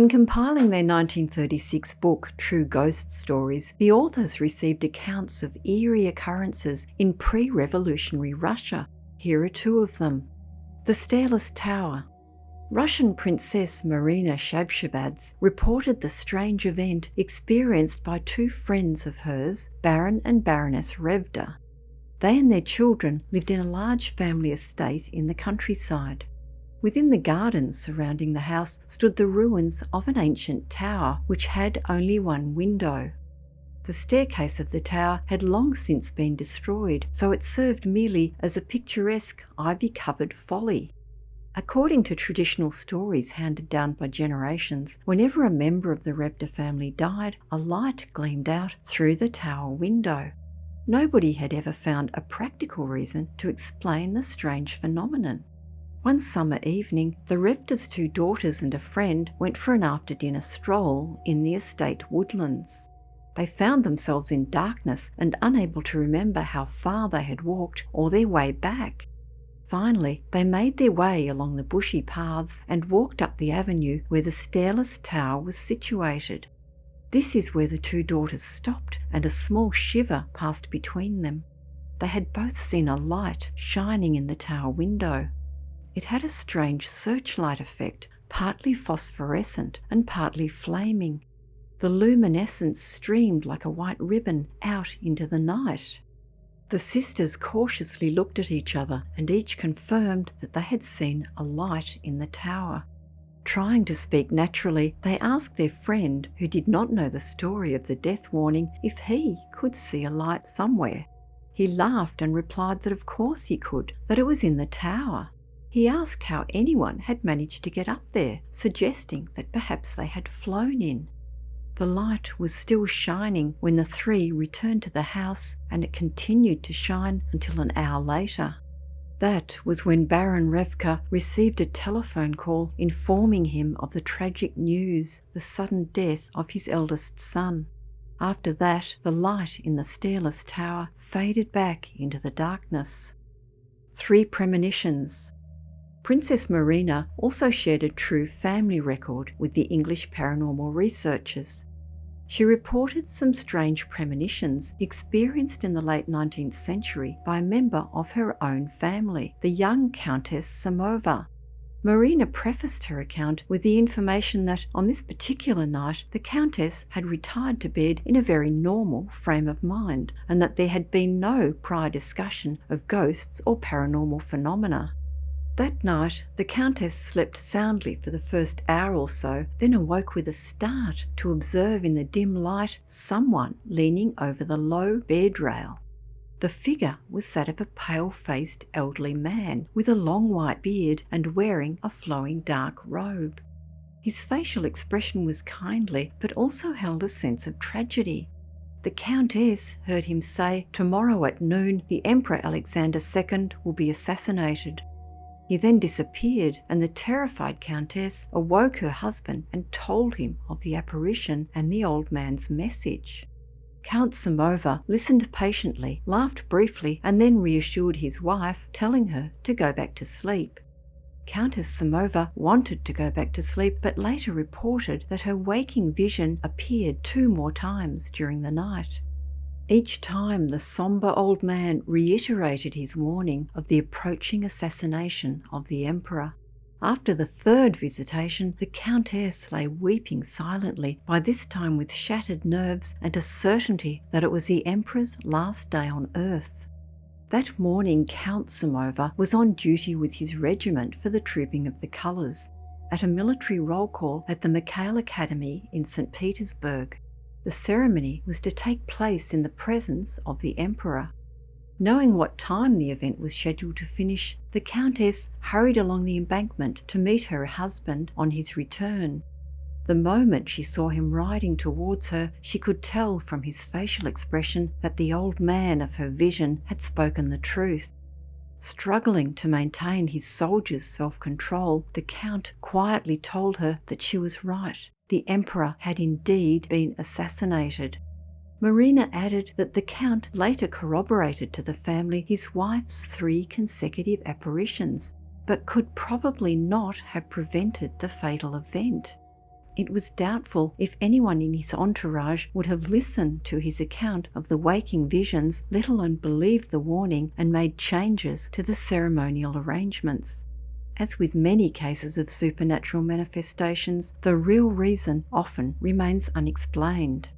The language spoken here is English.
In compiling their 1936 book, True Ghost Stories, the authors received accounts of eerie occurrences in pre-revolutionary Russia. Here are two of them. The Stairless Tower. Russian Princess Marina Shabshabadze reported the strange event experienced by two friends of hers, Baron and Baroness Revda. They and their children lived in a large family estate in the countryside. Within the gardens surrounding the house stood the ruins of an ancient tower which had only one window. The staircase of the tower had long since been destroyed, so it served merely as a picturesque ivy-covered folly. According to traditional stories handed down by generations, whenever a member of the Revda family died, a light gleamed out through the tower window. Nobody had ever found a practical reason to explain the strange phenomenon. One summer evening, the Revda's two daughters and a friend went for an after-dinner stroll in the estate woodlands. They found themselves in darkness and unable to remember how far they had walked or their way back. Finally, they made their way along the bushy paths and walked up the avenue where the Stairless Tower was situated. This is where the two daughters stopped, and a small shiver passed between them. They had both seen a light shining in the tower window. It had a strange searchlight effect, partly phosphorescent and partly flaming. The luminescence streamed like a white ribbon out into the night. The sisters cautiously looked at each other, and each confirmed that they had seen a light in the tower. Trying to speak naturally, they asked their friend, who did not know the story of the death warning, if he could see a light somewhere. He laughed and replied that of course he could, that it was in the tower. He asked how anyone had managed to get up there, suggesting that perhaps they had flown in. The light was still shining when the three returned to the house, and it continued to shine until an hour later. That was when Baron Revka received a telephone call informing him of the tragic news, the sudden death of his eldest son. After that, the light in the Stairless Tower faded back into the darkness. 3 Premonitions. Princess Marina also shared a true family record with the English paranormal researchers. She reported some strange premonitions experienced in the late 19th century by a member of her own family, the young Countess Samova. Marina prefaced her account with the information that on this particular night the Countess had retired to bed in a very normal frame of mind, and that there had been no prior discussion of ghosts or paranormal phenomena. That night, the Countess slept soundly for the first hour or so, then awoke with a start to observe in the dim light someone leaning over the low bed rail. The figure was that of a pale-faced elderly man with a long white beard and wearing a flowing dark robe. His facial expression was kindly, but also held a sense of tragedy. The Countess heard him say, "Tomorrow at noon, the Emperor Alexander II will be assassinated." He then disappeared, and the terrified Countess awoke her husband and told him of the apparition and the old man's message. Count Samova listened patiently, laughed briefly, and then reassured his wife, telling her to go back to sleep. Countess Samova wanted to go back to sleep, but later reported that her waking vision appeared 2 more times during the night. Each time the sombre old man reiterated his warning of the approaching assassination of the Emperor. After the 3rd visitation, the Countess lay weeping silently, by this time with shattered nerves and a certainty that it was the Emperor's last day on earth. That morning Count Samova was on duty with his regiment for the trooping of the colours, at a military roll call at the Mikhail Academy in St. Petersburg. The ceremony was to take place in the presence of the Emperor. Knowing what time the event was scheduled to finish, the Countess hurried along the embankment to meet her husband on his return. The moment she saw him riding towards her, she could tell from his facial expression that the old man of her vision had spoken the truth. Struggling to maintain his soldier's self-control, the Count quietly told her that she was right. The Emperor had indeed been assassinated. Marina added that the Count later corroborated to the family his wife's 3 consecutive apparitions, but could probably not have prevented the fatal event. It was doubtful if anyone in his entourage would have listened to his account of the waking visions, let alone believed the warning and made changes to the ceremonial arrangements. As with many cases of supernatural manifestations, the real reason often remains unexplained.